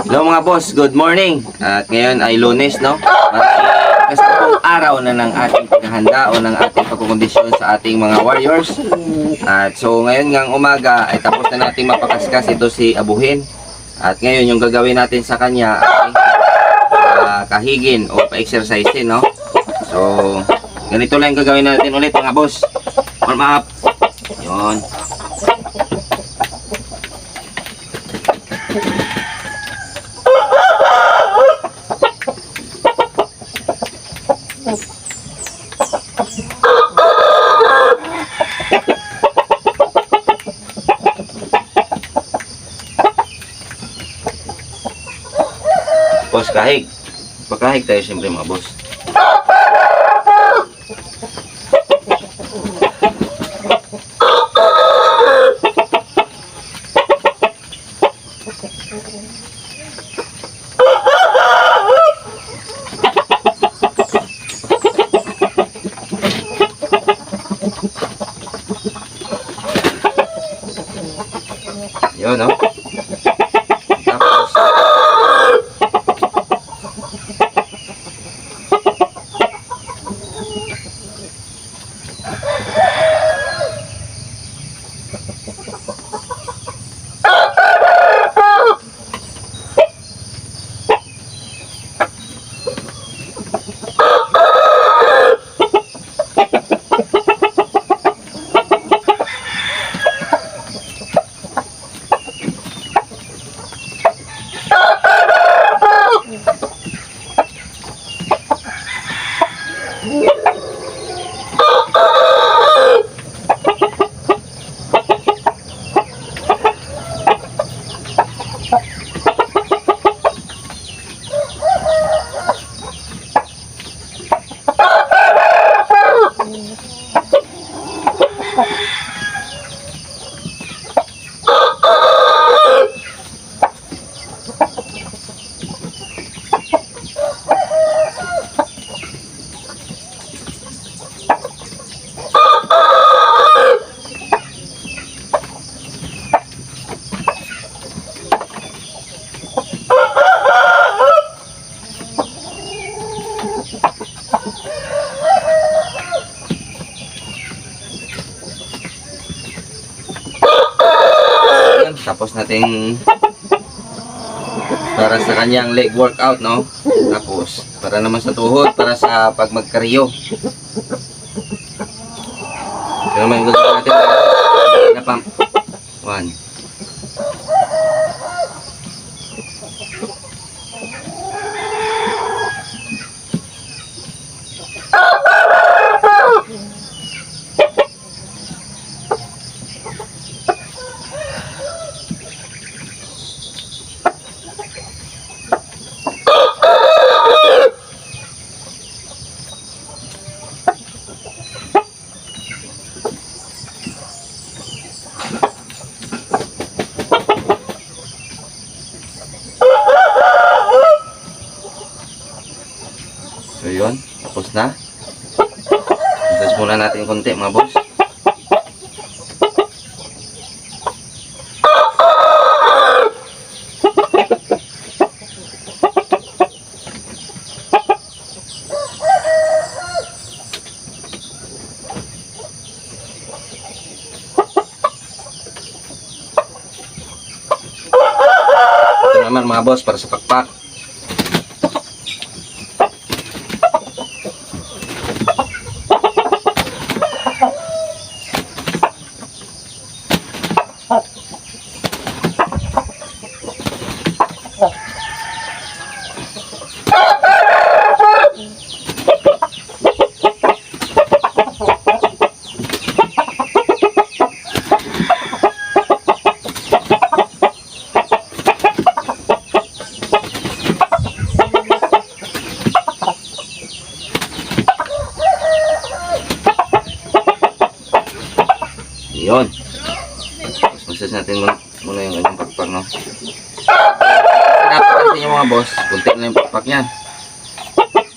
Hello mga boss, good morning. At ngayon ay Lunes, no? Kasapong araw na ng ating paghahanda o ng ating pagkukondisyon sa ating mga warriors. At so ngayon ngang umaga ay tapos na nating mapakaskas ito si Abuhin. At ngayon yung gagawin natin sa kanya ay kahigin o pa-exercise, no? So ganito lang yung gagawin natin ulit mga boss. Warm up. Yun. Boss, kahig. Pagkahig tayo siyempre mga boss. Yun, no? Tapos tapos nating para sa kanyang leg workout, no? Tapos para naman sa tuhod, para sa pag magkaryo. Ito naman yung gagawin natin na pump 1. So yun, tapos na. Massage muna natin konti mga boss. Ito naman mga boss para sa pakpak. Yun. Tapos massage natin muna yung kanyang pakpak, no? Dapat kasi yung mga boss, kunti na yung pakpak niya.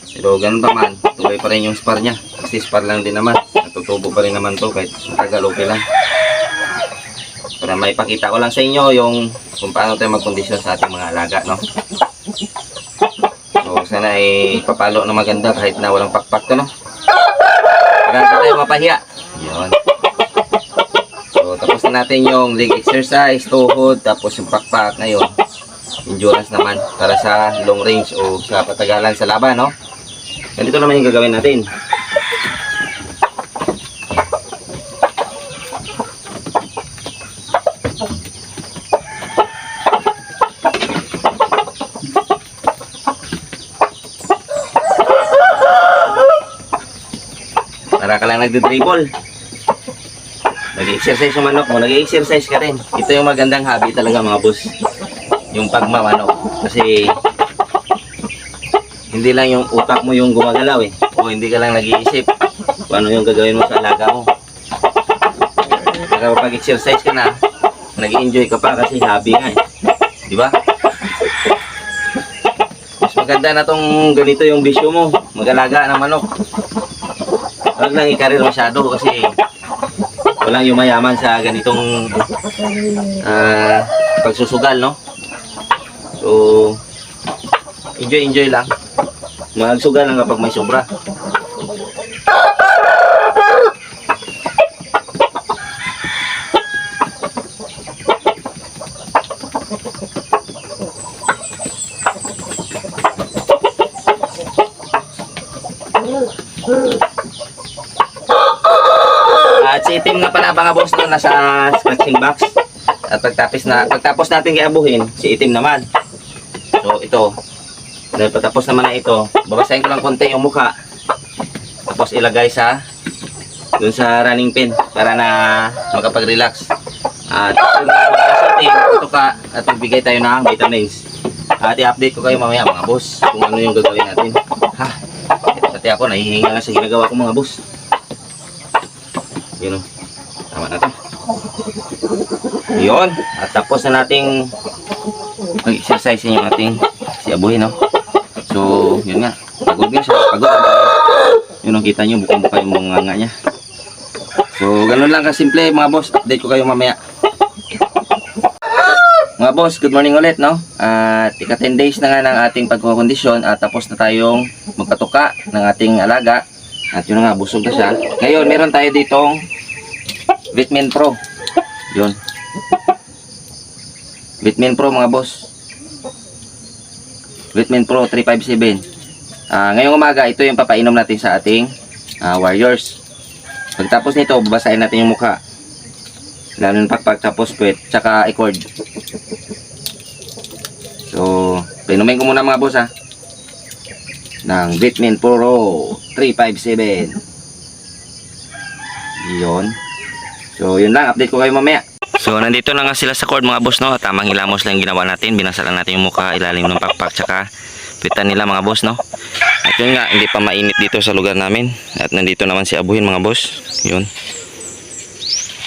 Pero ganun pa man, tuloy pa rin yung spar niya. Kasi spar lang din naman. Natutubo pa rin naman to kahit matagal, okay lang. Para may pakita ko lang sa inyo yung kung paano tayo magkondisyon sa ating mga alaga, no? So, sana ay papalo na maganda kahit na walang pakpak to, no? Para hindi tayo mapahiya. Yun. So, tapos na natin yung leg exercise, tuhod, tapos yung pakpak ngayon. Endurance naman para sa long range o sa patagalan sa laban, no? Ganito naman yung gagawin natin. Para ka lang nagde-dribble. Nag-exercise yung manok mo, nag-exercise ka rin. Ito yung magandang hobby talaga mga boss. Yung pagmamanok. Kasi hindi lang yung utak mo yung gumagalaw eh. O hindi ka lang nag-iisip kung ano yung gagawin mo sa alaga mo. Kaya pag exercise ka na, nag-enjoy ka pa kasi hobby nga eh. Di ba? Mas maganda na tong ganito yung bisyo mo. Mag-alaga ng manok. Huwag lang ikarir masyado kasi walang yumayaman sa ganitong pagsusugal, no? So, enjoy lang. Magsugal lang kapag may sobra. At si itim nga pala mga boss no, nasa scratching box. At pagtapos natin iabuhin, si itim naman. So ito, dahil patapos naman na ito, babasahin ko lang konti yung mukha. Tapos ilagay sa dun sa running pin para na makapag-relax. At ito ka at magbigay tayo ng vitamins. At i-update ko kayo mamaya mga boss kung ano yung gagawin natin. Ha, pati ako nahihinga na sa ginagawa ko mga boss. Yun o. Tama na to. Yun. At tapos na nating mag-exercise yung ating siabuhin, no? So, yun nga. Pagod nga siya. Pagod ang tayo. Yun ang kita nyo. Bukang-buka yung mga nga niya. So, ganun lang kasimple mga boss. Update ko kayo mamaya. Mga boss, good morning ulit, no? At ika 10 days na nga ng ating pagkakondisyon at tapos na tayong magpatuka ng ating alaga. At yun nga, busog na siya. Ngayon, meron tayo ditong Vitamin Pro. Yun. Vitamin Pro mga boss. Vitamin Pro 357. Ngayong umaga, ito yung papainom natin sa ating warriors. Pagtapos nito, babasahin natin yung mukha. Lalo ng pakpak, tapos puwet, tsaka i-cord. So, painumin ko muna mga boss ha. Ng Vitamin Pro 357. Yun. So, yun lang. Update ko kayo mamaya. So, nandito na nga sila sa cord mga boss, no? Tamang hilamos lang yung ginawa natin. Binasalan natin yung mukha, ilalim ng pakpak, tsaka pitan nila mga boss, no? At yun nga, hindi pa mainit dito sa lugar namin. At nandito naman si Abuhin mga boss. Yun.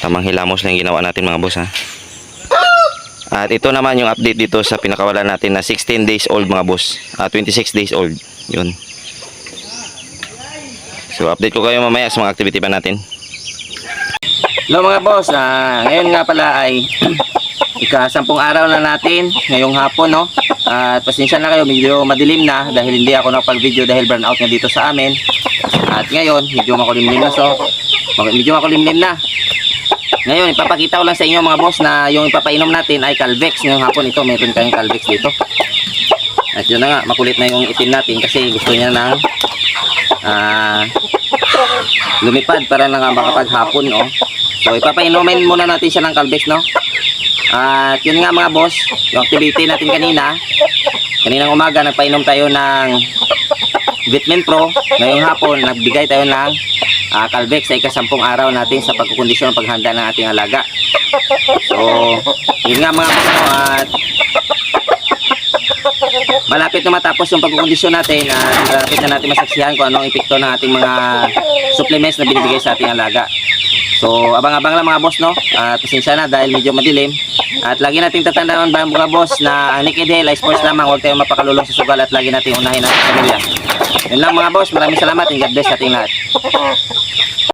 Tamang hilamos lang yung ginawa natin mga boss, ha? At ito naman yung update dito sa pinakawalan natin na 16 days old mga boss. 26 days old. Yun. So, update ko kayo mamaya sa mga activity pa natin. Hello mga boss, ngayon nga pala ay ika-10 araw na natin ngayong hapon, no? At pasensya na kayo, medyo madilim na dahil hindi ako nakapag-video dahil burnout nga dito sa amin. At ngayon, medyo makulimlim na, so medyo makulimlim na. Ngayon, ipapakita ko lang sa inyo mga boss na yung ipapainom natin ay Calvex. Ngayong hapon ito, meron tayong Calvex dito. At yun na nga, makulit na yung itim natin kasi gusto niya ng lumipad para na nga makapaghapon, no? So, ipapainumin muna natin siya ng Calvex, no? At yun nga mga boss, yung activity natin kaninang umaga, nagpainom tayo ng Vitamin Pro. Ngayong hapon, nagbigay tayo ng Calvex sa ika-10 araw natin sa pagkukondisyon paghanda ng ating alaga. So, yun nga mga boss, no? At malapit na matapos yung pagkukondisyon natin. Malapit na natin masaksihan kung anong epekto ng ating mga supplements na binibigay sa ating alaga. So, abang-abang lang mga boss, no? At pasensya na dahil medyo madilim. At lagi nating tatandaan ba mga boss na ang Naked Hell ay sports lamang. Huwag tayong mapakalulong sa sugal at lagi nating unahin ang pamilya. Yun lang mga boss. Maraming salamat and God bless sa ating lahat.